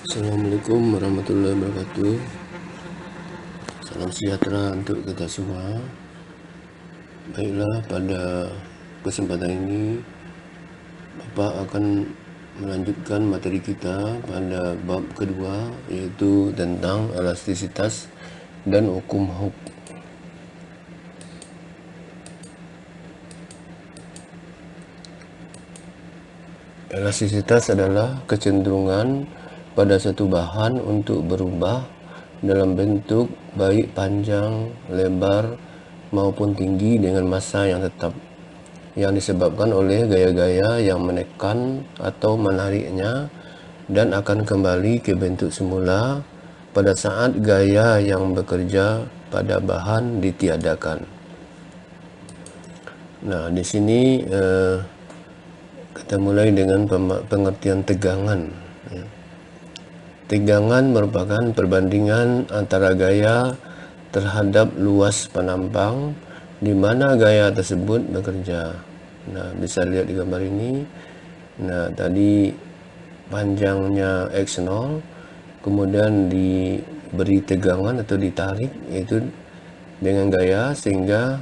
Assalamualaikum warahmatullahi wabarakatuh. Salam sejahtera untuk kita semua. Baiklah, pada kesempatan ini Bapak akan melanjutkan materi kita pada bab kedua, yaitu tentang elastisitas dan hukum Hooke. Elastisitas adalah kecenderungan pada satu bahan untuk berubah dalam bentuk baik panjang, lebar, maupun tinggi dengan massa yang tetap, yang disebabkan oleh gaya-gaya yang menekan atau menariknya dan akan kembali ke bentuk semula pada saat gaya yang bekerja pada bahan ditiadakan. Nah, di sini kita mulai dengan pengertian tegangan. Tegangan merupakan perbandingan antara gaya terhadap luas penampang di mana gaya tersebut bekerja. Nah, bisa lihat di gambar ini. Nah, tadi panjangnya X0, kemudian diberi tegangan atau ditarik, yaitu dengan gaya, sehingga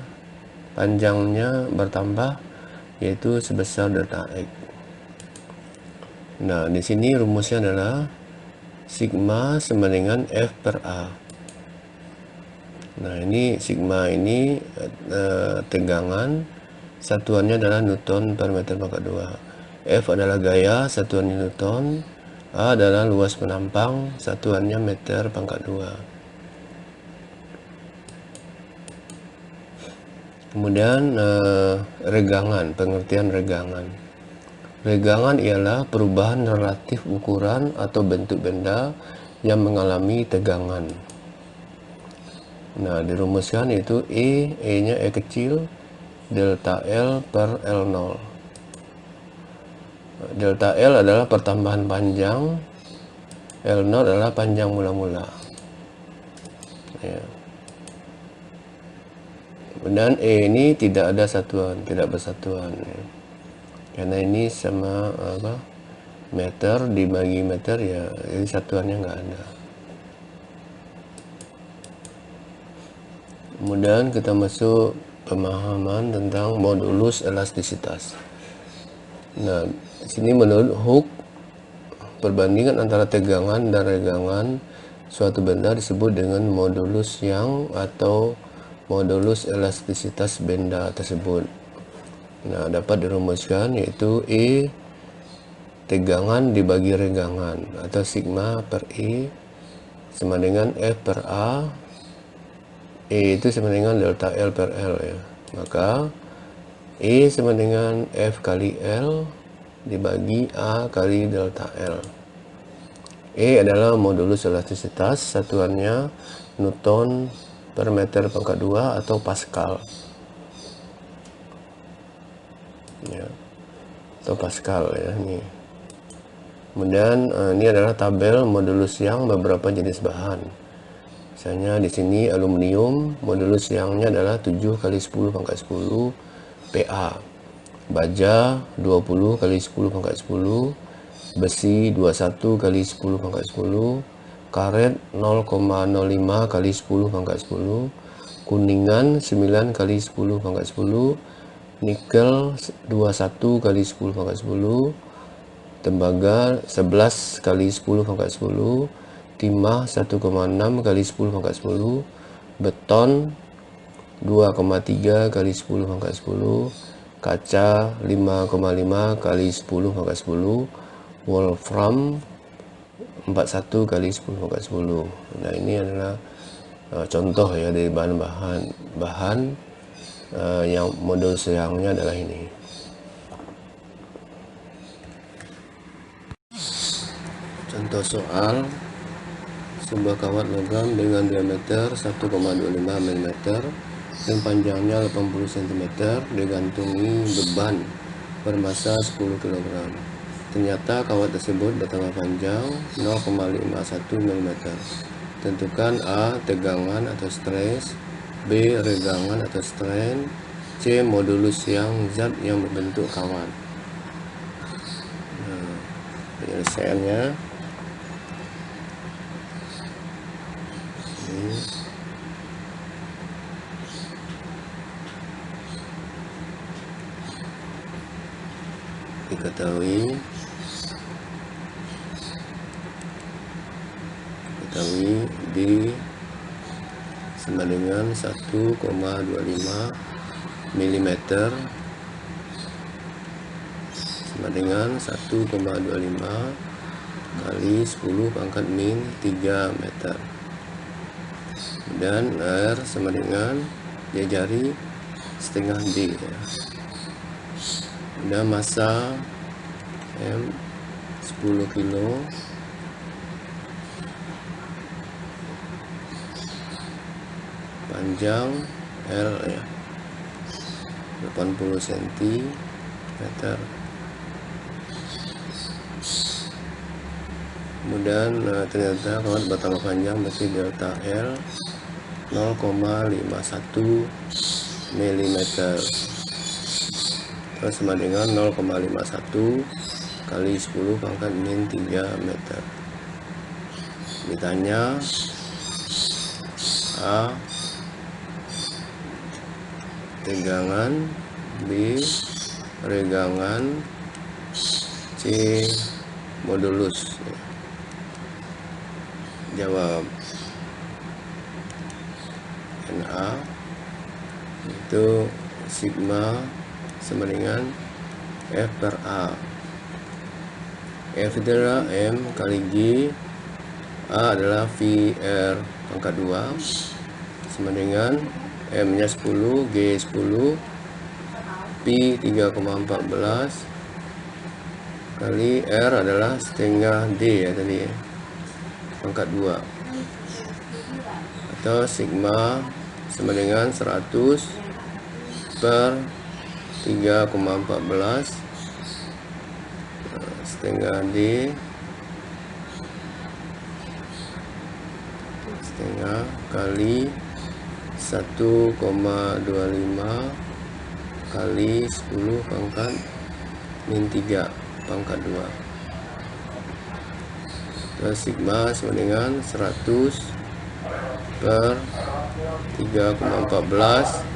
panjangnya bertambah, yaitu sebesar delta X. Nah, di sini rumusnya adalah sigma sama dengan F per A. Nah, ini sigma ini tegangan, satuannya adalah Newton per meter pangkat 2. F adalah gaya, satuannya Newton. A adalah luas penampang, satuannya meter pangkat 2. Kemudian regangan, pengertian regangan. Regangan ialah perubahan relatif ukuran atau bentuk benda yang mengalami tegangan. Nah, dirumuskan yaitu E-nya E kecil, delta L per L0. Delta L adalah pertambahan panjang, L0 adalah panjang mula-mula. Ya. Dan E ini tidak ada satuan, tidak bersatuan. Ya. Karena ini sama meter dibagi meter, ya, jadi satuannya nggak ada. Kemudian kita masuk pemahaman tentang modulus elastisitas. Nah, di sini menurut Hooke, perbandingan antara tegangan dan regangan suatu benda disebut dengan modulus yang atau modulus elastisitas benda tersebut. Nah, dapat dirumuskan yaitu E tegangan dibagi regangan atau sigma per E sama dengan F per A. E itu sama dengan delta L per L, ya. Maka E sama dengan F kali L dibagi A kali delta L. E adalah modulus elastisitas, satuannya Newton per meter pangkat 2 atau Pascal. Ya. Atau Pascal, ya, ini. Kemudian ini adalah tabel modulus yang beberapa jenis bahan. Misalnya di sini aluminium, modulus yangnya adalah 7 kali 10 pangkat 10 PA. Baja 20 kali 10 pangkat 10, besi 21 kali 10 pangkat 10, karet 0,05 kali 10 pangkat 10, kuningan 9 kali 10 pangkat 10, nikel 21 kali 10 pangkat 10, tembaga 11 kali 10 pangkat 10, timah 1,6 kali 10 pangkat 10, beton 2,3 kali 10 pangkat 10, kaca 5,5 kali 10 pangkat 10, wolfram 41 kali 10 pangkat 10. Nah, ini adalah contoh, ya, dari bahan yang modulus yangnya adalah ini. Contoh soal: sebuah kawat logam dengan diameter 1,25 mm dan panjangnya 80 cm digantungi beban bermassa 10 kg. Ternyata kawat tersebut bertambah panjang 0,51 mm. Tentukan A. tegangan atau stres, B. regangan atau strain, C. modulus yang zat yang membentuk kawat. Penyelesaiannya, ini diketahui B sama dengan 1,25 mm sama dengan 1,25 kali 10 pangkat min 3 meter. Dan R sama dengan dia jari setengah D ya. Dan massa M 10 kilo, panjang L ya 80 cm. Kemudian ternyata kalau bertambah panjang berarti delta L 0,51 mm terus sama dengan 0,51 kali 10 pangkat min 3 meter. Ditanya A tegangan, B regangan, C modulus. Jawab NA itu sigma sama dengan F per A. F adalah M kali G, A adalah VR pangkat 2 sama dengan M nya 10, G 10, Pi 3,14 kali R adalah setengah D ya tadi ya, pangkat 2, atau sigma sama dengan 100 per 3,14 setengah D setengah kali 1,25 kali 10 pangkat min 3 pangkat 2. Terus sigma sama dengan 100 per 3,14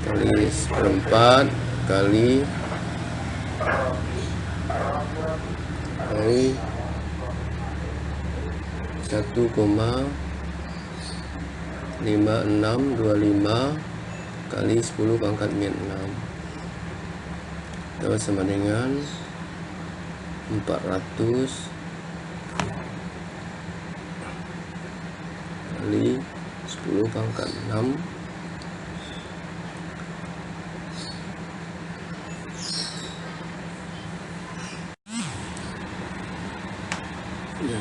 kali 1/4 kali 1,5625 kali 10 pangkat min 6 itu sama dengan 400 kali 10 pangkat 6 ya,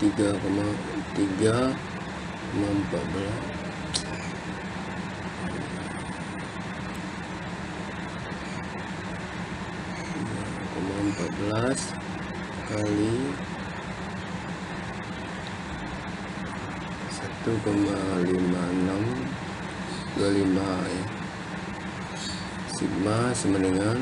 3,14 kali 1,5625 ya. Sigma sama dengan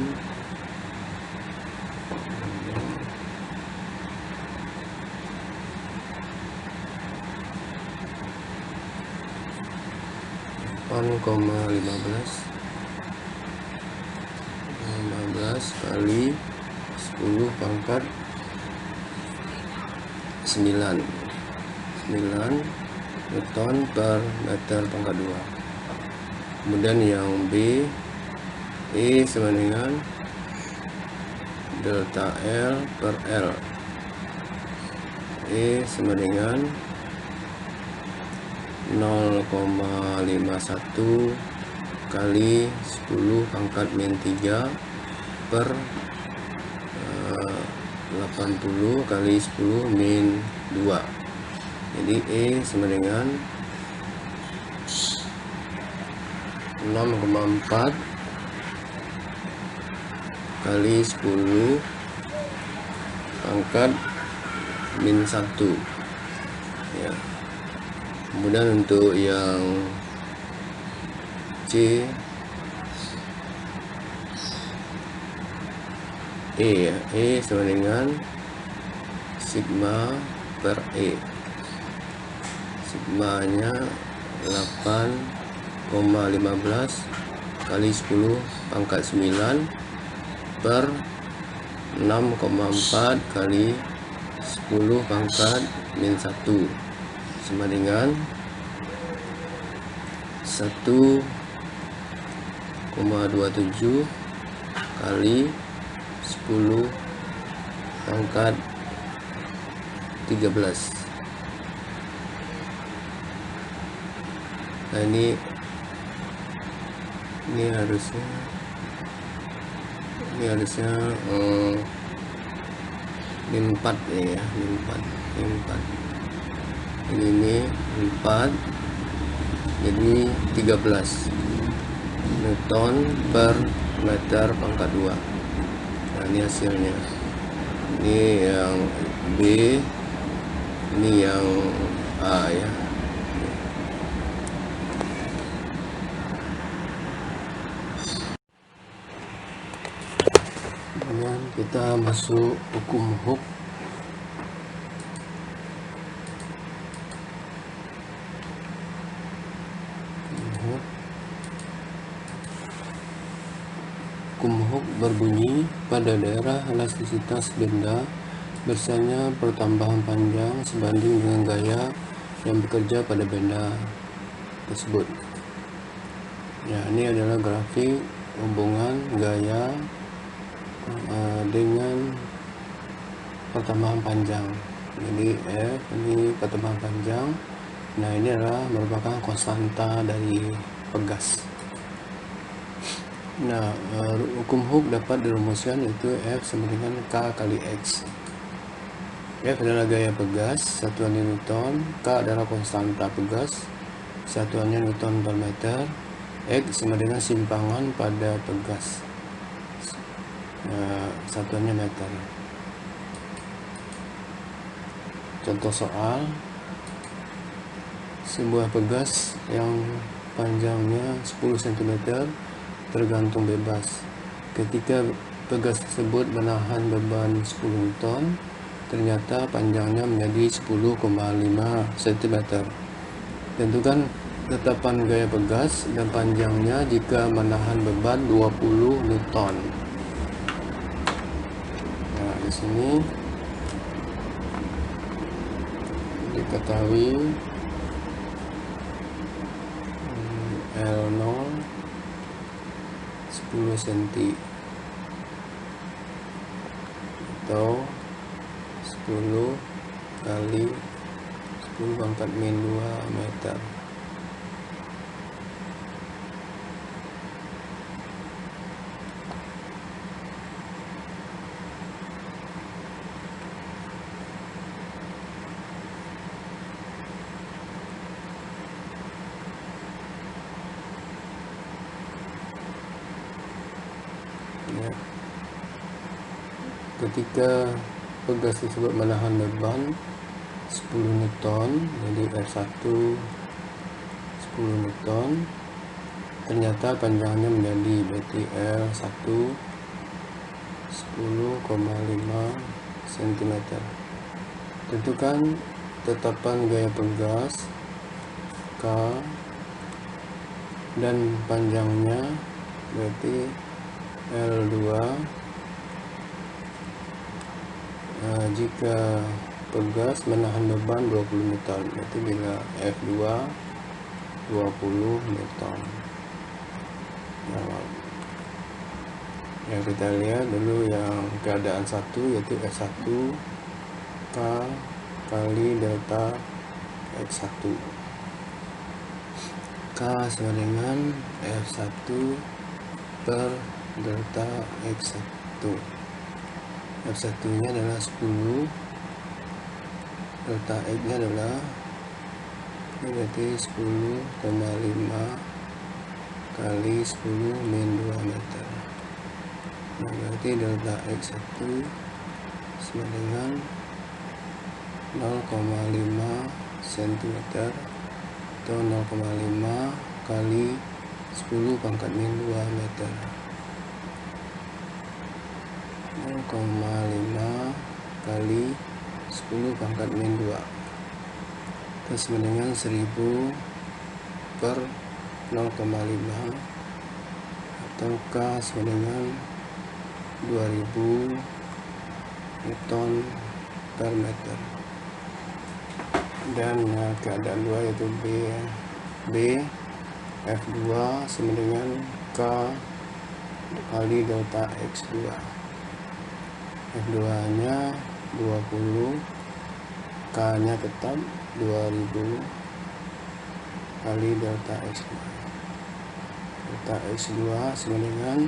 15 kali 10 pangkat 9 Newton per meter pangkat 2. Kemudian yang B, E sama dengan delta L per L. E sama dengan 0,51 kali 10 pangkat min 3 per 80 kali 10 min 2. Jadi E sama dengan 6,4 kali 10 pangkat min 1 ya. Kemudian untuk yang C, E ya, E sama dengan sigma per E. Ma-nya 8,15 kali 10 pangkat 9 per 6,4 kali 10 pangkat min 1 sama dengan 1,27 kali 10 pangkat 13. Nah ini harusnya min 4 ya, min 4 ini 4 jadi 13 Newton per meter pangkat 2. Nah ini hasilnya, ini yang B, ini yang A ya. Kemudian kita masuk hukum Hooke. Hukum Hooke berbunyi, pada daerah elastisitas benda besarnya pertambahan panjang sebanding dengan gaya yang bekerja pada benda tersebut. Ya, ini adalah grafik hubungan gaya dengan pertambahan panjang. Jadi F ini pertambahan panjang. Nah ini adalah merupakan konstanta dari pegas. Nah hukum Hooke dapat dirumuskan, yaitu F sama dengan K kali X. F adalah gaya pegas, satuannya Newton. K adalah konstanta pegas, satuannya Newton per meter. X sama dengan simpangan pada pegas, satuannya meter. Contoh soal, sebuah pegas yang panjangnya 10 cm tergantung bebas. Ketika pegas tersebut menahan beban 10 ton, ternyata panjangnya menjadi 10,5 cm. Tentukan tetapan gaya pegas dan panjangnya jika menahan beban 20 Newton. Nah, di sini diketahui L0 10 cm atau 10 kali 10 pangkat min 2 meter. Ya. Ketika pegas tersebut menahan beban 10 Newton, jadi R1 10 Newton, ternyata panjangnya menjadi berarti R1 10,5 cm. Tentukan tetapan gaya pegas K dan panjangnya berarti L2 jika pegas menahan beban 20 Newton, berarti bila F2 20 Newton. Ya, kita lihat dulu yang keadaan 1, yaitu F1 K kali delta X1. K sama dengan F1 per delta X1. F1 nya adalah 10, delta X nya adalah berarti 10,5 kali 10 min 2 meter. Nah, berarti delta X1 sama dengan 0,5 cm atau 0,5 kali 10 pangkat min 2 meter. 0,5 kali 10 pangkat min 2. Itu sama dengan 1000 per 0,5 atau K sama dengan 2000 Newton per meter. Dan keadaan 2 yaitu B F2 sama dengan K kali delta X2. F2 nya 20, K nya tetap 2000 kali delta X2. Delta X2 sama dengan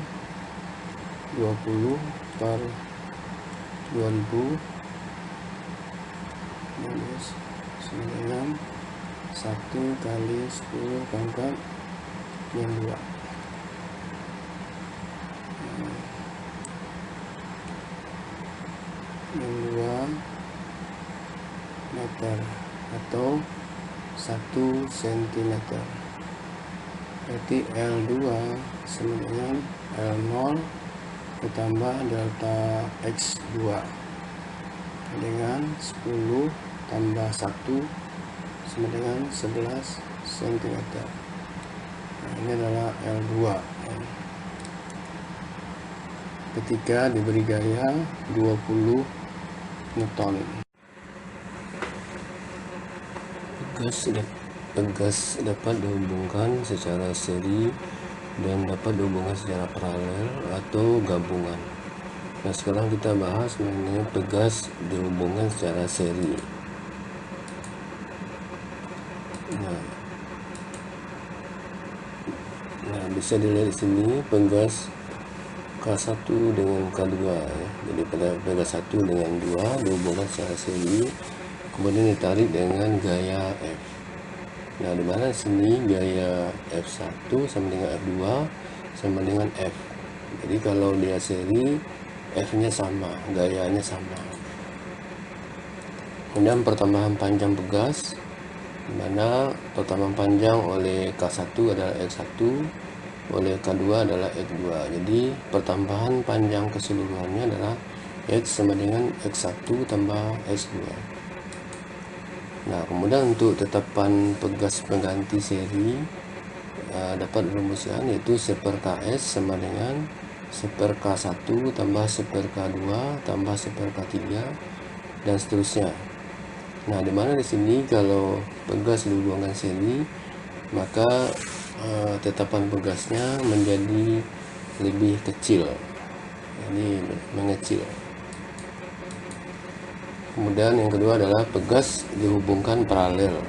20 per 2000 sama dengan 1 kali 10 pangkat yang 2. Yang 2 meter atau 1 cm. Berarti L2 sama dengan L0 ditambah delta X2 dengan 10 tambah 1 sama dengan 11 cm. Nah, ini adalah L2 ketika diberi gaya 20 Newton. Pegas dapat dihubungkan secara seri dan dapat dihubungkan secara paralel atau gabungan. Nah, sekarang kita bahas mengenai pegas dihubungkan secara seri. Nah, bisa dilihat di sini pegas K1 dengan K2 ya. Jadi pada pegas 1 dengan 2 dihubungkan secara seri, kemudian ditarik dengan gaya F. Nah, di mana sini gaya F1 sama dengan F2 sama dengan F. Jadi kalau dia seri, F-nya sama, gayanya sama. Kemudian pertambahan panjang pegas, di mana pertambahan panjang oleh K1 adalah X1, oleh K2 adalah X2. Jadi pertambahan panjang keseluruhannya adalah X sama dengan X1 tambah X2. Nah, kemudian untuk tetapan pegas pengganti seri dapat dirumuskan, yaitu 1 per Ks sama dengan 1 per K1 tambah 1 per K2 tambah 1 per K3 dan seterusnya. Nah, di mana di sini kalau pegas dihubungkan seri, maka tetapan pegasnya menjadi lebih kecil, ini mengecil. Kemudian yang kedua adalah pegas dihubungkan paralel.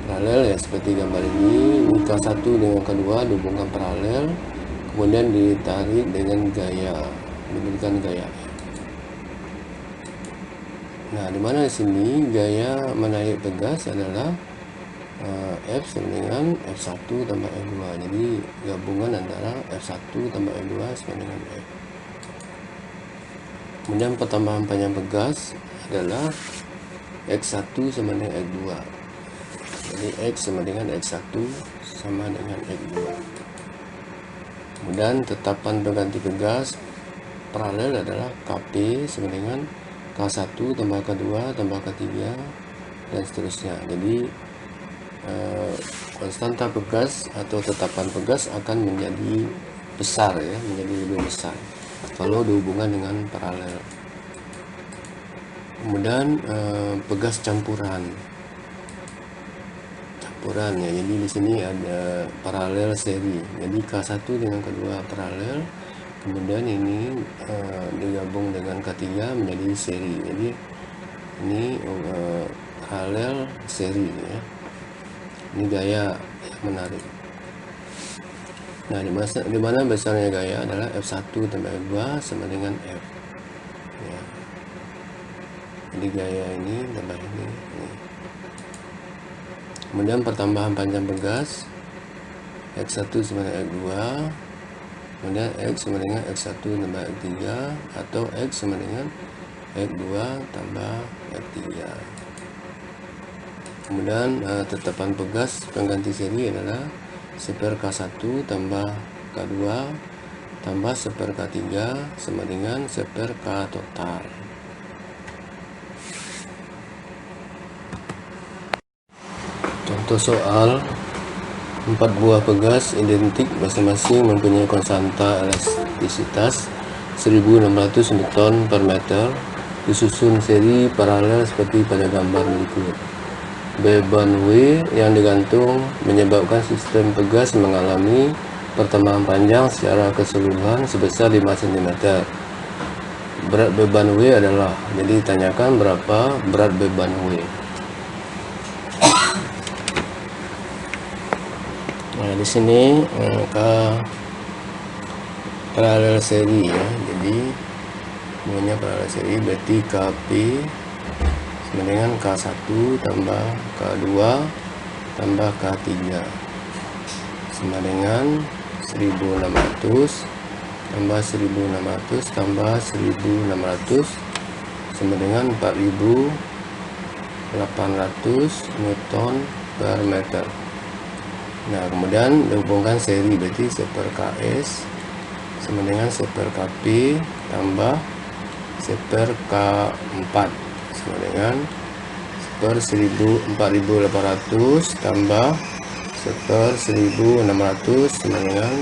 Paralel ya seperti gambar ini K1 dengan K2 dihubungkan paralel, kemudian ditarik dengan gaya, diberikan gaya. Nah, di mana di sini gaya menarik pegas adalah F sama dengan F1 tambah F2. Jadi gabungan antara F1 tambah F2 sama dengan F. Kemudian pertambahan panjang pegas adalah X1 sama dengan X2. Jadi X sama dengan X1 sama dengan X2. Kemudian tetapan pengganti pegas paralel adalah Kp sama dengan K1 tambah K2 tambah K3 dan seterusnya. Jadi konstanta pegas atau tetapan pegas akan menjadi besar ya, menjadi lebih besar kalau dihubungkan dengan paralel. Kemudian pegas campuran ya. Jadi di sini ada paralel seri. Jadi K1 dengan K2 paralel, kemudian ini digabung dengan K3 menjadi seri. Jadi ini paralel seri ya. Ini gaya yang menarik. Nah, di mana besarnya gaya adalah F1 tambah F2 sama dengan F. Ya. Jadi gaya ini tambah ini. Kemudian pertambahan panjang pegas X1 sama dengan X2, kemudian X sama dengan X1 tambah X3 atau X sama dengan X2 tambah X3. Kemudian tetapan pegas pengganti seri adalah 1 per K1 tambah K2 tambah 1 per K3 sama dengan 1 per K total. Contoh soal, 4 buah pegas identik masing-masing mempunyai konstanta elastisitas 1600 Newton per meter, disusun seri paralel seperti pada gambar berikut. Beban W yang digantung menyebabkan sistem pegas mengalami pertambahan panjang secara keseluruhan sebesar 5 cm. Berat beban W adalah, jadi ditanyakan berapa berat beban W. Nah, di sini paralel seri ya. Jadi namanya paralel seri, berarti Kp sama dengan K1 tambah K2 tambah K3 sama dengan 1600 tambah 1600 tambah 1600 sama dengan 4800 Newton per meter. Nah, kemudian dihubungkan seri, berarti 1 per Ks sama dengan 1 per Kp tambah 1 per K4 sama dengan 1 per 4800 tambah 1 per 1600 sama dengan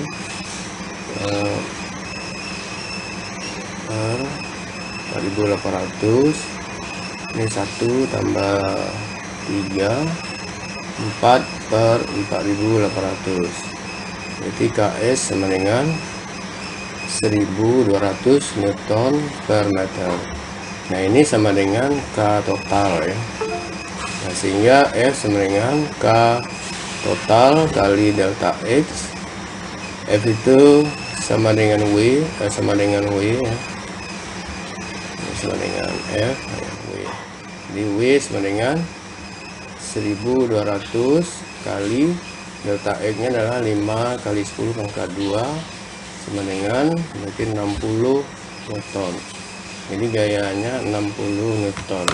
4800. Ini 1 tambah 3, 4 per 4800, berarti Ks sama dengan 1200 Newton per meter. Nah, ini sama dengan K total ya. Nah, sehingga F sama dengan K total kali delta X. F itu sama dengan W, sama dengan W ya. Sama dengan F ya, W. Jadi W sama dengan 1200 kali delta X nya adalah 5 kali 10 pangkat 2 sama dengan berarti 60 Newton. Jadi gayanya 60 Newton.